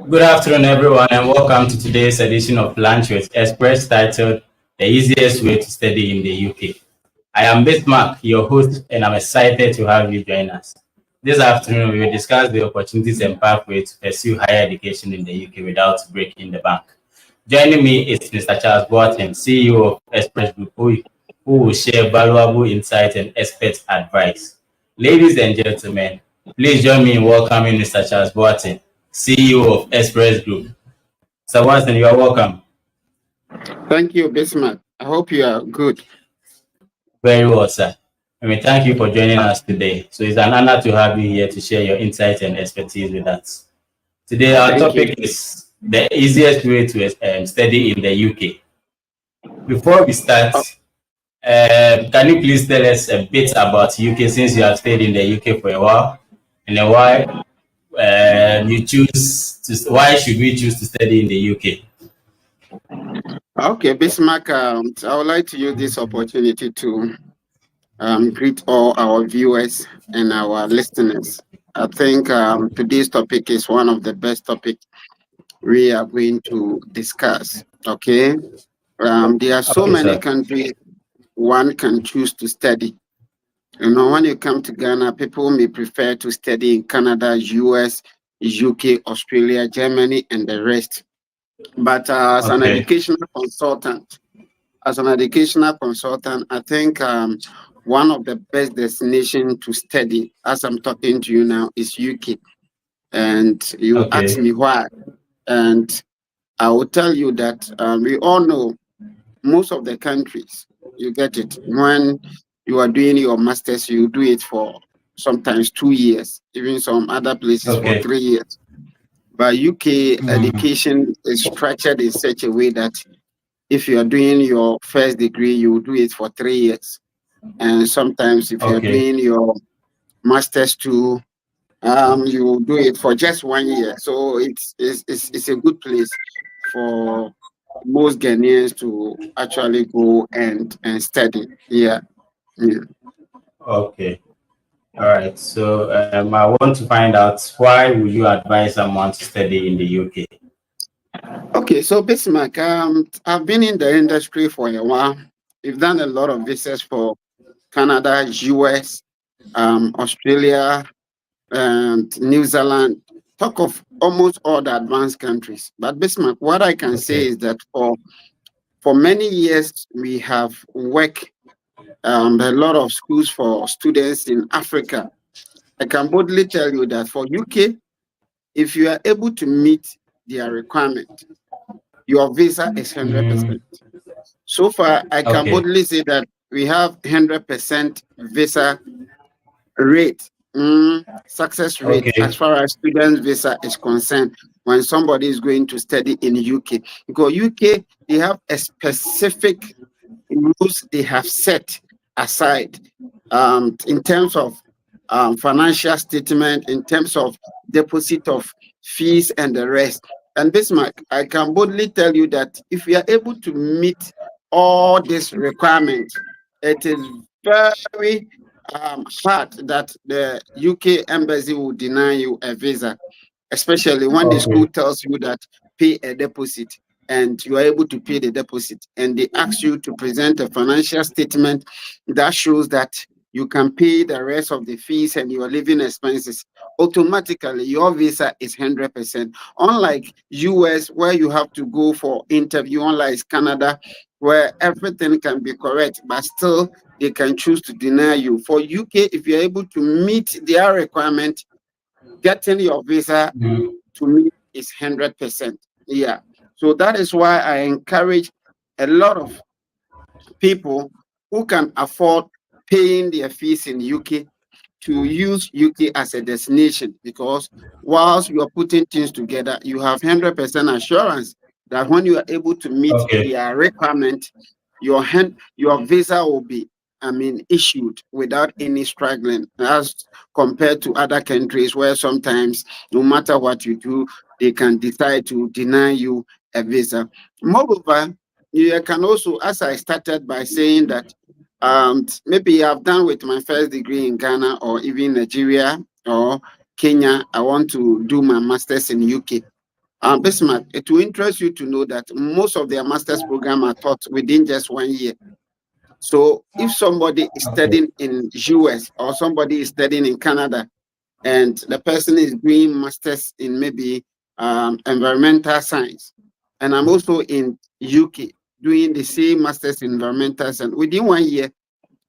Good afternoon, everyone, and welcome to today's edition of Lunch with Express titled The Easiest Way to Study in the UK. I am Bismarck, your host, and I'm excited to have you join us. This afternoon, we will discuss the opportunities and pathways to pursue higher education in the UK without breaking the bank. Joining me is Mr. Charles Boateng, CEO of Express Group, who will share valuable insights and expert advice. Ladies and gentlemen, please join me in welcoming Mr. Charles Boateng, CEO of Express Group. Mr. Watson, you are welcome. Thank you, Bismarck. I hope you are good. Very well, sir. Thank you for joining us today. So it's an honor to have you here to share your insights and expertise with us. Today, our Thank you. topic is the easiest way to study in the UK. Before we start, Oh, can you please tell us a bit about UK since you have stayed in the UK for a while, and then why should we choose to study in the UK? okay, Bismarck. I would like to use this opportunity to greet all our viewers and our listeners. I think today's topic is one of the best topics we are going to discuss. Okay, there are so Okay, many sir. countries one can choose to study. You know, when you come to Ghana, people may prefer to study in Canada, US, UK, Australia, Germany, and the rest. But Okay. as an educational consultant, I think one of the best destinations to study, as I'm talking to you now, is UK. And you ask Okay. me why, and I will tell you that we all know most of the countries. You get it when you are doing your masters, you do it for sometimes 2 years, even some other places for Okay. 3 years. But UK Mm, education is structured in such a way that if you are doing your first degree, you will do it for 3 years. And sometimes if you are okay. doing your master's too, you will do it for just 1 year. So it's a good place for most Ghanaians to actually go and study. Yeah. Yeah. Okay. All right. So I want to find out why would you advise someone to study in the UK? Okay, so Bismarck, I've been in the industry for a while. We've done a lot of visits for Canada, US, Australia, and New Zealand. Talk of almost all the advanced countries. But Bismarck, what I can say Okay. is that for many years we have worked a lot of schools for students in Africa. I can boldly tell you that for UK, if you are able to meet their requirement, your visa is 100%. Mm, So far, I can okay. boldly say that we have 100% visa rate, success rate as Okay. far as student visa is concerned when somebody is going to study in UK. Because UK, they have a specific rules they have set aside in terms of financial statement, in terms of deposit of fees and the rest. And Bismarck, I can boldly tell you that if we are able to meet all these requirements, it is very hard that the UK embassy will deny you a visa, especially when the school Okay. tells you that pay a deposit and you are able to pay the deposit and they ask you to present a financial statement that shows that you can pay the rest of the fees and your living expenses, automatically your visa is 100%. Unlike US, where you have to go for interview, unlike Canada, where everything can be correct but still they can choose to deny you. For UK, if you're able to meet their requirement, getting your visa Mm, to me is 100%. Yeah. So that is why I encourage a lot of people who can afford paying their fees in UK to use UK as a destination, because whilst you are putting things together, you have 100% assurance that when you are able to meet okay. their requirement, your visa will be, I mean, issued without any struggling, as compared to other countries where sometimes no matter what you do, they can decide to deny you a visa. Moreover, you can also, as I started by saying that maybe I've done with my first degree in Ghana or even Nigeria or Kenya. I want to do my master's in UK. Bismarck, it will interest you to know that most of their master's program are taught within just 1 year. So if somebody is Okay. studying in US or somebody is studying in Canada, and the person is doing masters in maybe environmental science, and I'm also in UK doing the same masters in environmental science, within 1 year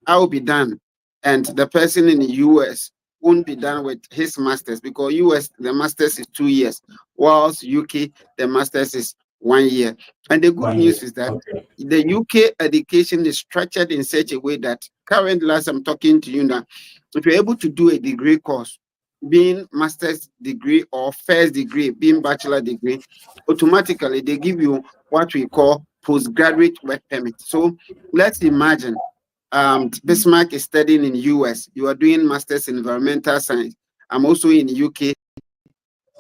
I will be done, and the person in the US won't be done with his masters, because US the masters is 2 years, whilst UK the masters is 1 year. And the good 1 year. news is that Okay. the UK education is structured in such a way that currently, as I'm talking to you now, if you're able to do a degree course, being master's degree or first degree, being bachelor degree, automatically they give you what we call postgraduate work permit. So let's imagine Bismarck is studying in US. You are doing masters in environmental science. I'm also in UK.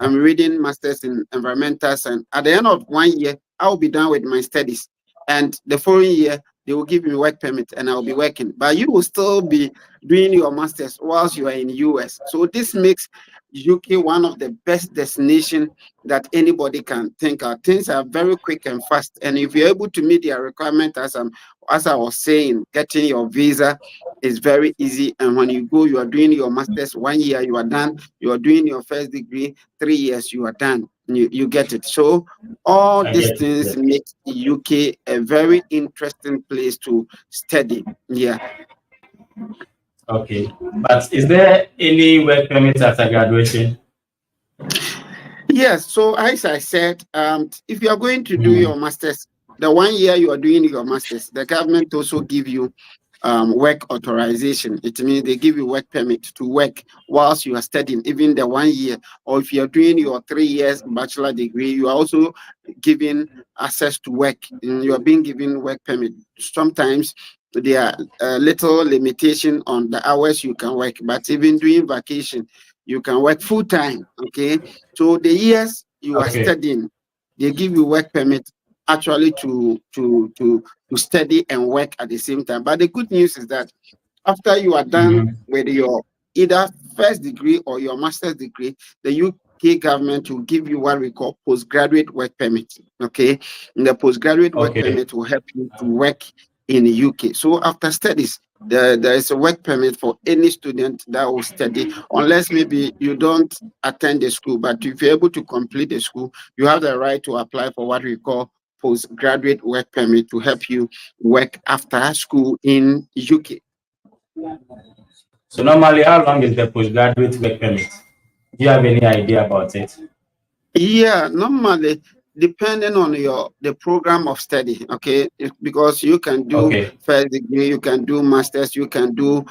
I'm reading masters in environmental science. At the end of 1 year, I'll be done with my studies. And the following year, they will give me work permit and I'll be working. But you will still be doing your masters whilst you are in US. So this makes UK one of the best destinations that anybody can think of. Things are very quick and fast. And if you're able to meet their requirement, as I was saying, getting your visa is very easy. And when you go, you are doing your masters 1 year, you are done. You are doing your first degree, 3 years, you are done. You get it. So all I these get it. things Yes. make UK a very interesting place to study. Yeah. Okay. But is there any work permit after graduation? Yes. So as I said, if you are going to do Mm. your masters, the 1 year you are doing your masters, the government also give you work authorization. It means they give you work permit to work whilst you are studying, even the 1 year. Or if you are doing your 3 years bachelor degree, you are also given access to work. And you are being given work permit. Sometimes there are little limitation on the hours you can work, but even during vacation, you can work full time. Okay, so the years you are Okay. studying, they give you work permit actually to study and work at the same time. But the good news is that after you are done Mm-hmm. with your either first degree or your master's degree, the UK government will give you what we call postgraduate work permit. Okay, and the postgraduate work Okay. permit will help you to work in the UK. So after studies, there is a work permit for any student that will study, unless maybe you don't attend the school. But if you're able to complete the school, you have the right to apply for what we call postgraduate work permit to help you work after school in UK. So normally, how long is the postgraduate work permit? Do you have any idea about it? Yeah, normally depending on the program of study, okay, because you can do Okay. first degree, you can do masters, you can do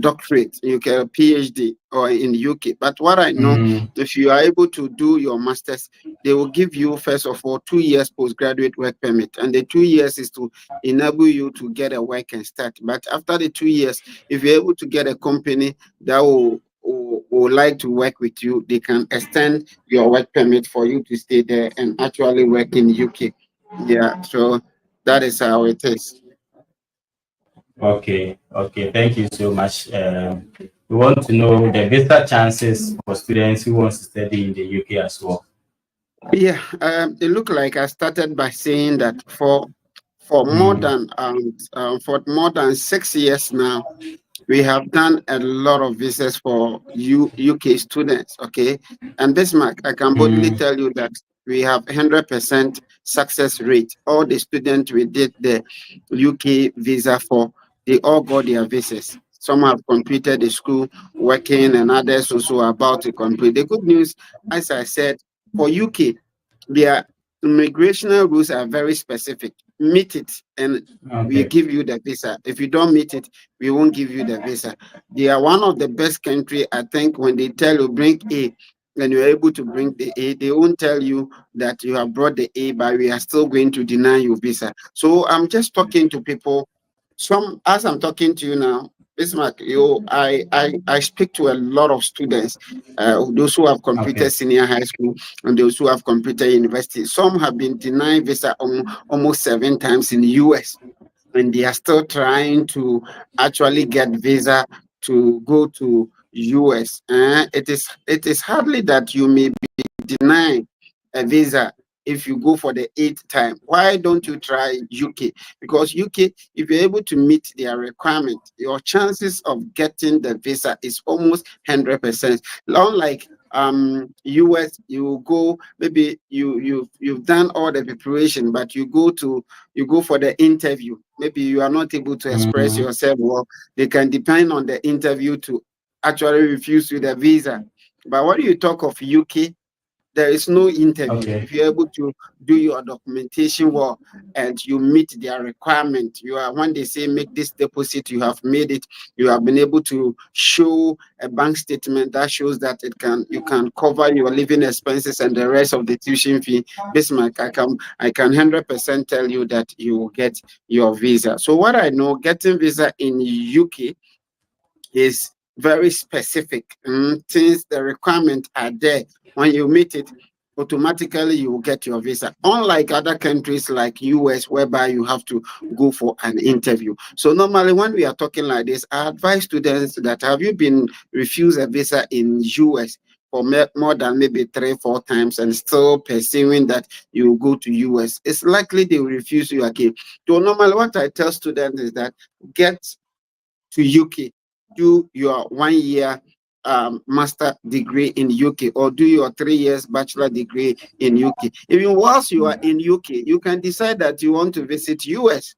doctorate, you can PhD or in UK. But what I know, Mm. if you are able to do your masters, they will give you first of all 2 years postgraduate work permit, and the 2 years is to enable you to get a work and start. But after the 2 years, if you're able to get a company that will like to work with you, they can extend your work permit for you to stay there and actually work in UK. Yeah, so that is how it is. Okay. Okay. Thank you so much. We want to know the visa chances for students who want to study in the UK as well. Yeah, it looked like I started by saying that Mm. for more than 6 years now, we have done a lot of visas for UK students, okay? And Bismarck, I can boldly Mm. tell you that we have 100% success rate. All the students we did the UK visa for, they all got their visas. Some have completed the school working, and others also are about to complete. The good news, as I said, for UK, their immigrational rules are very specific. Meet it, and we Okay. give you the visa. If you don't meet it, we won't give you the visa. They are one of the best country. I think when they tell you bring A, and you're able to bring the A, they won't tell you that you have brought the A, but we are still going to deny you visa. So I'm just talking to people. Some as I'm talking to you now, Bismarck, I speak to a lot of students, those who have completed Okay. senior high school and those who have completed university. Some have been denied visa almost 7 times in the US, and they are still trying to actually get visa to go to US. It is hardly that you may be denied a visa if you go for the 8th time. Why don't you try UK? Because UK, if you're able to meet their requirement, your chances of getting the visa is almost 100%. Unlike US, you go, maybe you've done all the preparation, but you go for the interview. Maybe you are not able to express Mm, yourself well. They can depend on the interview to actually refuse you the visa. But when you talk of UK, there is no interview. okay. If you're able to do your documentation well and you meet their requirement, you are, when they say make this deposit, you have made it. You have been able to show a bank statement that shows that you can cover your living expenses and the rest of the tuition fee. Bismarck, I can 100% tell you that you will get your visa. So what I know, getting visa in UK is very specific. Since the requirements are there, when you meet it, automatically you will get your visa. Unlike other countries like US, whereby you have to go for an interview. So normally when we are talking like this, I advise students that have you been refused a visa in US for more than maybe 3-4 times and still pursuing that you will go to US, it's likely they will refuse you again. So normally what I tell students is that get to UK, do your 1 year master degree in UK, or do your 3 years bachelor degree in UK. Even whilst you are in UK, you can decide that you want to visit US.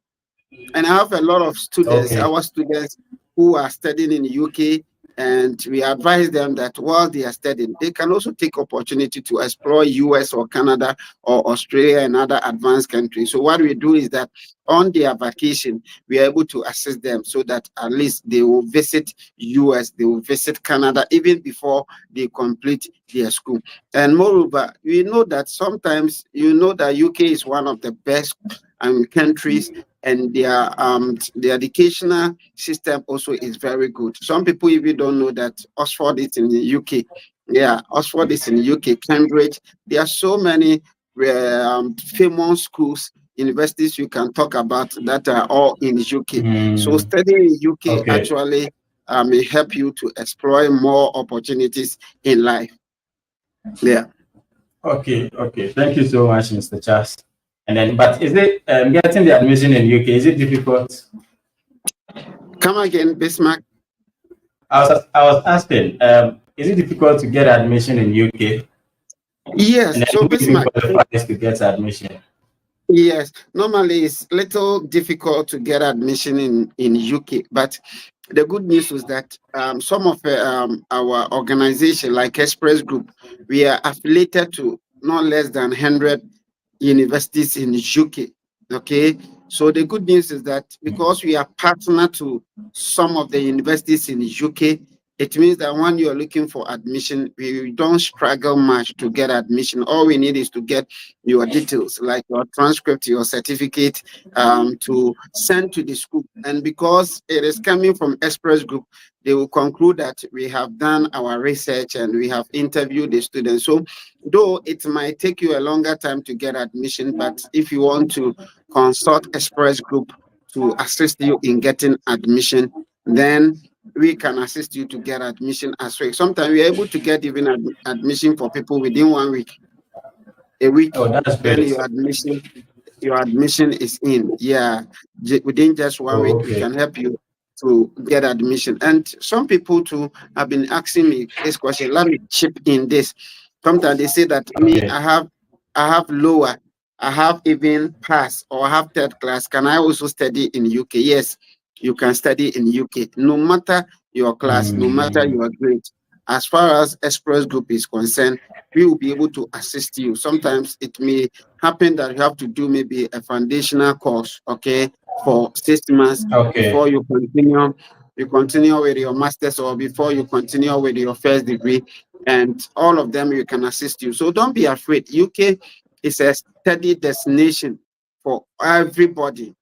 And I have a lot of students, Okay. our students who are studying in the UK, and we advise them that while they are studying, they can also take opportunity to explore US or Canada or Australia and other advanced countries. So what we do is that on their vacation, we are able to assist them so that at least they will visit US, they will visit Canada even before they complete their school. And moreover, we know that sometimes that UK is one of the best countries, and their educational system also is very good. Some people even don't know that Oxford is in the UK. Yeah, Oxford is in the UK. Cambridge. There are so many famous schools, universities you can talk about that are all in the UK. So Mm, studying in UK okay. actually may help you to explore more opportunities in life. Yeah. Okay. Okay. Thank you so much, Mr. Charles. And then, but is it getting the admission in UK? Is it difficult? Come again, Bismarck. I was asking, is it difficult to get admission in UK? And Yes. then So who even Bismarck. qualifies to get admission? Yes, normally it's little difficult to get admission in UK, but the good news was that some of our organization, like Express Group, we are affiliated to not less than 100 universities in the UK. Okay, so the good news is that because we are partner to some of the universities in the UK, it means that when you are looking for admission, we don't struggle much to get admission. All we need is to get your details, like your transcript, your certificate, to send to the school. And because it is coming from Express Group, they will conclude that we have done our research and we have interviewed the students. So though it might take you a longer time to get admission, but if you want to consult Express Group to assist you in getting admission, then we can assist you to get admission as well. Sometimes we're able to get even admission for people within 1 week, a week, Oh, that's then great. your admission is in. Yeah, within just 1 week, Oh, we okay. can help you to get admission. And some people too have been asking me this question. Let me chip in this. Sometimes they say that me, Okay. I have lower, I have even pass or I have third class. Can I also study in UK? Yes, you can study in UK, no matter your class, no matter Mm, your grade. As far as Express Group is concerned, we will be able to assist you. Sometimes it may happen that you have to do maybe a foundational course, okay, for 6 months okay. before you continue with your master's, or before you continue with your first degree, and all of them you can assist you. So don't be afraid. UK is a steady destination for everybody,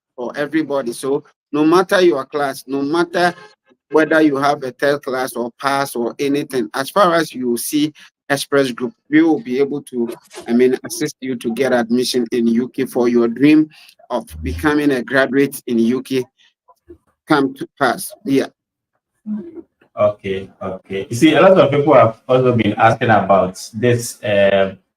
So no matter your class, no matter whether you have a third class or pass or anything, as far as you see Express Group, we will be able to, assist you to get admission in UK for your dream of becoming a graduate in UK come to pass. Yeah. Okay. Okay. You see, a lot of people have also been asking about this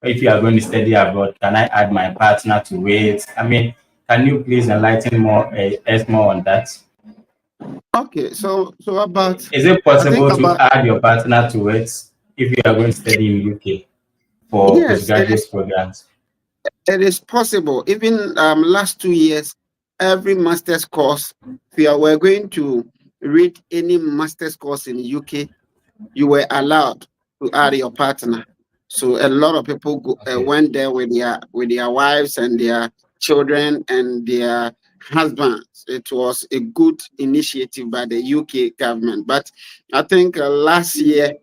If you are going to study abroad, can I add my partner to it? I mean, can you please enlighten us more on that? Okay, so about, Is it I think possible to about, add your partner to it if you are going to study in UK for yes, it is. postgraduate programs? It is possible. Even last 2 years, every master's course, if you were going to read any master's course in the UK, you were allowed to add your partner. So a lot of people Okay. went there with their wives and their children and their husbands. It was a good initiative by the UK government. But I think last year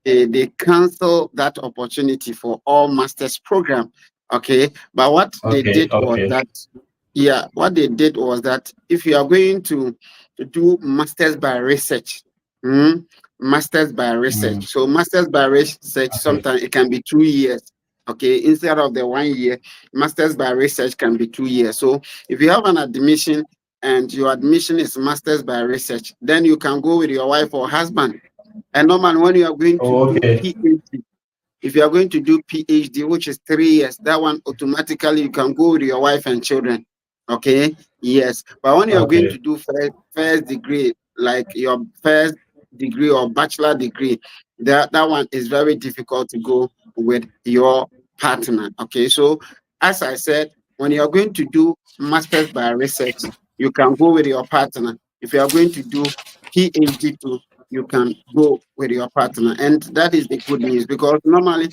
they canceled that opportunity for all masters program. Okay, but what they Okay. did was Okay. that, yeah, what they did was that if you are going to do masters by research, mm, masters by research. Mm, So masters by research, okay. sometimes it can be 2 years. Okay, instead of the 1 year, masters by research can be 2 years. So if you have an admission and your admission is masters by research, then you can go with your wife or husband. And normally, when you are going to Oh, do okay. PhD, if you are going to do PhD, which is 3 years, that one automatically you can go with your wife and children. Okay, yes. But when you are going to Okay. do first degree, like your first degree or bachelor degree, that one is very difficult to go with your partner. Okay, so as I said, when you are going to do masters by research, you can go with your partner. If you are going to do PhD too, you can go with your partner. And that is the good news, because normally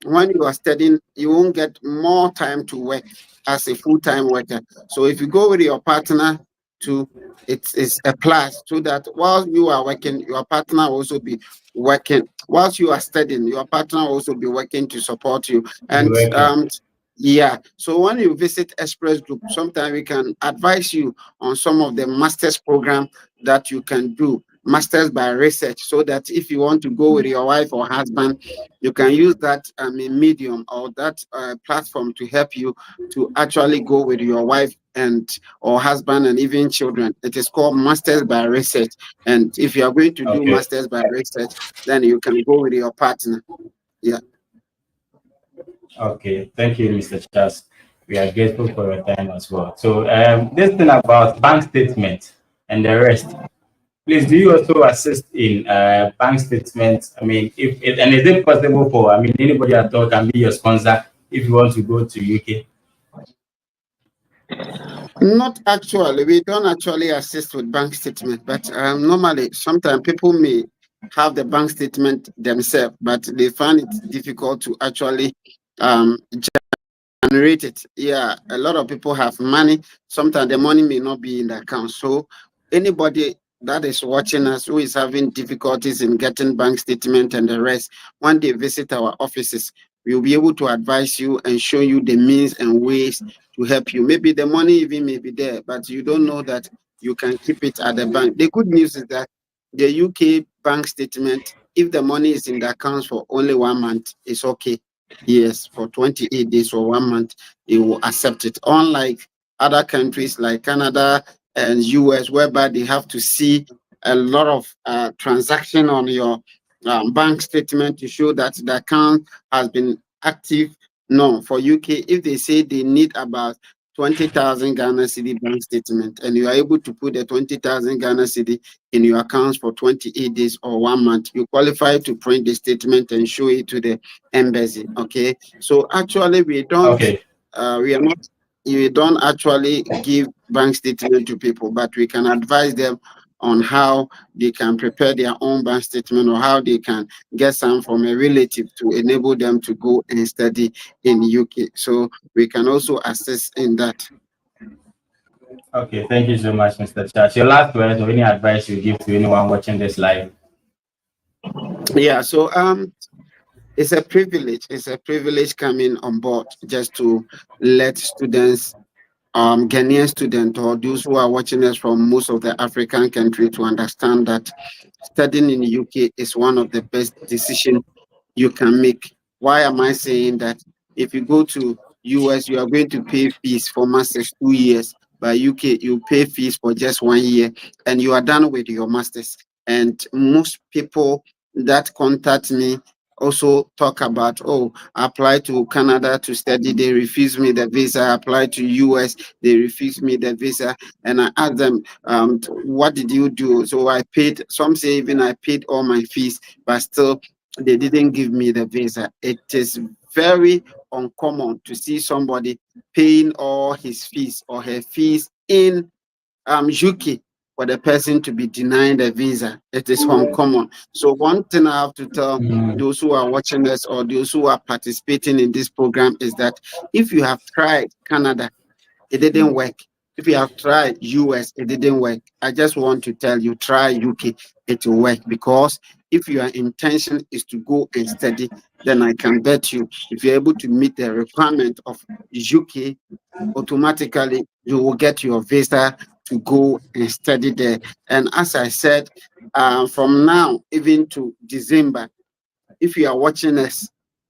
when you are studying, you won't get more time to work as a full-time worker. So if you go with your partner to, it's a plus, so that while you are working, your partner will also be working. Whilst you are studying, your partner will also be working to support you. Be And working. yeah, so when you visit Express Group, sometimes we can advise you on some of the master's program that you can do, masters by research, so that if you want to go with your wife or husband, you can use that medium or that platform to help you to actually go with your wife and or husband and even children. It is called masters by research. And if you are going to do Okay. masters by research, then you can go with your partner. Yeah. Okay. Thank you, Mr. Charles. We are grateful for your time as well. So, this thing about bank statement and the rest. Please, do you also assist in bank statements? I mean, if it, and is it possible for, I mean, anybody at all can be your sponsor if you want to go to UK? Not actually. We don't actually assist with bank statement, but normally, sometimes people may have the bank statement themselves, but they find it difficult to actually um, generate it. Yeah, a lot of people have money. Sometimes the money may not be in the account. So anybody that is watching us who is having difficulties in getting bank statement and the rest, when they visit our offices, we'll be able to advise you and show you the means and ways to help you. Maybe the money even may be there, but you don't know that you can keep it at the bank. The good news is that the UK bank statement, if the money is in the accounts for only 1 month, it's okay. Yes, for 28 days or 1 month, they will accept it. Unlike other countries like Canada and US, whereby they have to see a lot of transaction on your bank statement to show that the account has been active. No, for UK, if they say they need about 20,000 Ghana cedi bank statement, and you are able to put the 20,000 Ghana cedi in your accounts for 28 days or 1 month, you qualify to print the statement and show it to the embassy. Okay, so actually Okay. we are not, we don't actually give bank statement to people, but we can advise them on how they can prepare their own bank statement or how they can get some from a relative to enable them to go and study in UK. So we can also assist in that. Okay. Thank you so much, Mr. Charles. Your last words or any advice you give to anyone watching this live? Yeah, so it's a privilege. It's a privilege coming on board just to let students, Ghanaian students, or those who are watching us from most of the African country, to understand that studying in the UK is one of the best decisions you can make. Why am I saying that? If you go to US, you are going to pay fees for masters 2 years. By UK, you pay fees for just 1 year, and you are done with your masters. And most people that contact me also talk about, oh, I applied to Canada to study, they refused me the visa. I applied to US, they refused me the visa. And I asked them, what did you do? So I paid, some say even I paid all my fees, but still they didn't give me the visa. It is very uncommon to see somebody paying all his fees or her fees in UK for the person to be denied a visa. It is uncommon. So one thing I have to tell Mm. those who are watching us or those who are participating in this program is that if you have tried Canada, it didn't work. If you have tried US, it didn't work. I just want to tell you, try UK, it will work. Because if your intention is to go and study, then I can bet you, if you're able to meet the requirement of UK, automatically you will get your visa to go and study there. And as I said, from now even to December, if you are watching us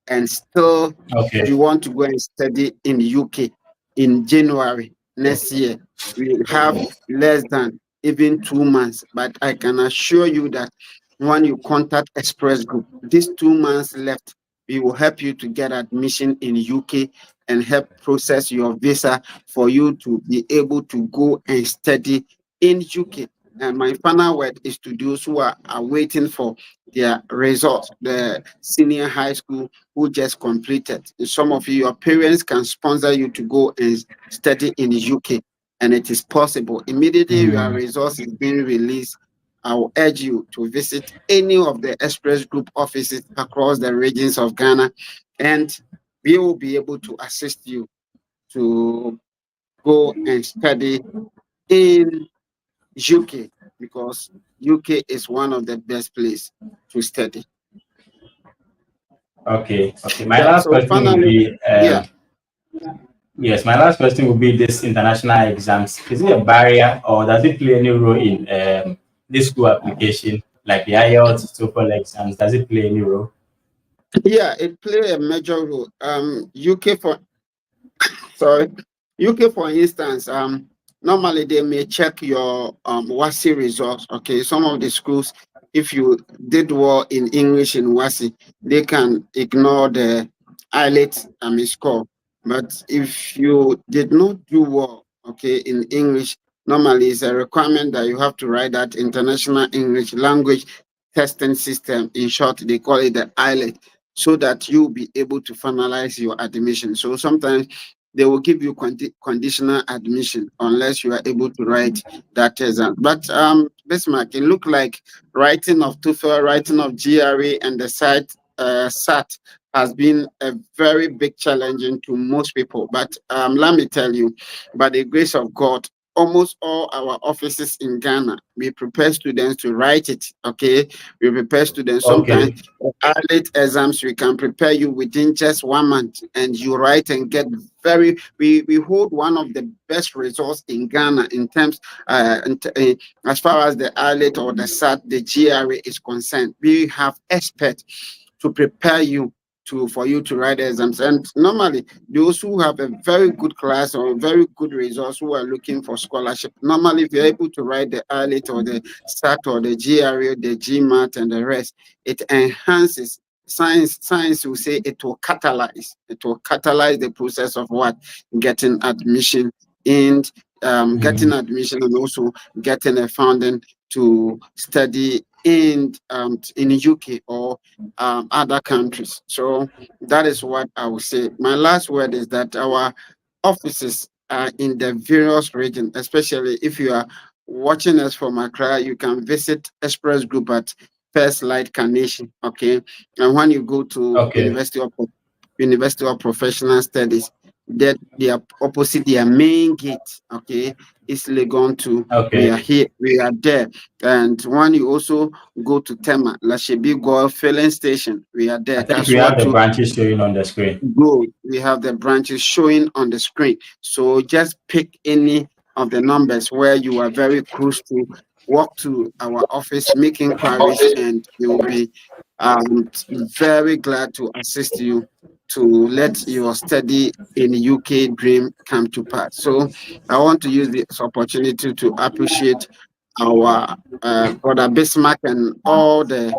and still Okay. you want to go and study in the UK in January next year, we have less than even 2 months. But I can assure you that when you contact Express Group, these 2 months left, we will help you to get admission in UK and help process your visa for you to be able to go and study in UK. And my final word is to those who are waiting for their results, the senior high school who just completed. Some of you, your parents can sponsor you to go and study in the UK, and it is possible. Immediately your Mm. results is being released, I will urge you to visit any of the Express Group offices across the regions of Ghana, and we will be able to assist you to go and study in UK, because UK is one of the best places to study. Okay. Okay. My Yeah. last So question would finally, be yeah, yes, my last question would be this international exams. Is it a barrier or does it play any role in this school application, like the IELTS, TOEFL exams? Does it play any role? yeah, it play a major role. UK for sorry, UK for instance, normally they may check your WASI results. Okay, some of the schools, if you did well in English in WASI, they can ignore the IELTS score. But if you did not do well, okay, in English, normally it's a requirement that you have to write that international English language testing system. In short, they call it the IELTS, so that you'll be able to finalize your admission. So sometimes they will give you conditional admission unless you are able to write that exam. But Bismarck, it looked like writing of TOEFL, writing of GRE, and the SAT has been a very big challenge to most people. But let me tell you, by the grace of God, almost all our offices in Ghana, we prepare students to write it. Okay, we prepare students sometimes Okay. late exams. We can prepare you within just 1 month, and you write and get we hold one of the best results in Ghana in terms as far as the IELTS or the SAT, the GRE is concerned. We have experts to prepare you for you to write exams. And normally those who have a very good class or very good results who are looking for scholarship, normally if you're able to write the IELTS or the SAT or the GRE, the GMAT and the rest, it enhances science will say it will catalyze the process of what getting admission and getting Mm. admission and also getting a funding to study in UK or other countries. So that is what I would say. My last word is that our offices are in the various regions, especially if you are watching us from Accra, you can visit Express Group at First Light Carnation. Okay. And when you go to Okay. University of Professional Studies, that they are opposite their main gate. Okay, it's Legon to we are Okay. here, we are there. And when you also go to Tema, Lashebi Goil filling station, we are I there. think we have Kasua the to branches showing on the screen. go, we have the branches showing on the screen. So just pick any of the numbers where you are very close to, walk to our office, make inquiries, and we will be very glad to assist you to let your study in UK dream come to pass. So I want to use this opportunity to appreciate our brother Bismarck and all the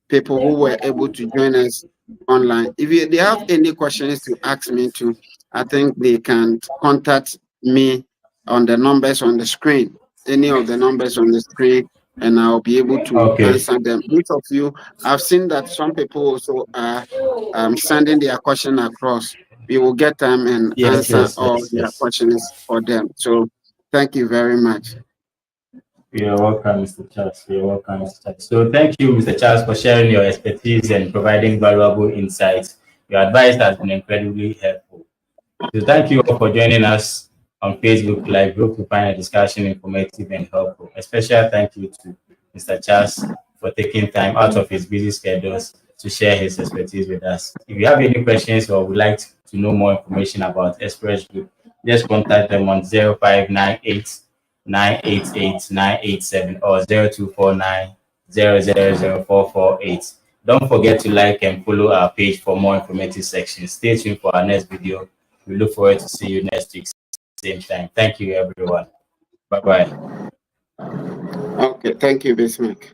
people who were able to join us online. If they have any questions to ask me to, I think they can contact me on the numbers on the screen, any of the numbers on the screen, and I'll be able to Okay. answer them. Each of you, I've seen that some people also are sending their question across. We will get them and Yes, answer yes, all yes, their yes. questions for them. So thank you very much. You're welcome, Mr. Charles. You're welcome, Mr. Charles. So thank you, Mr. Charles, for sharing your expertise and providing valuable insights. Your advice has been incredibly helpful. So thank you all for joining us on Facebook Live. Hope you find the discussion informative and helpful. A special thank you to Mr. Charles for taking time out of his busy schedules to share his expertise with us. If you have any questions or would like to know more information about Express Group, just contact them on 0598 988 987 or 0249 000 Don't forget to like and follow our page for more informative sections. Stay tuned for our next video. We look forward to see you next week, same time. Thank you, everyone. Bye bye. Okay, thank you, Bismarck.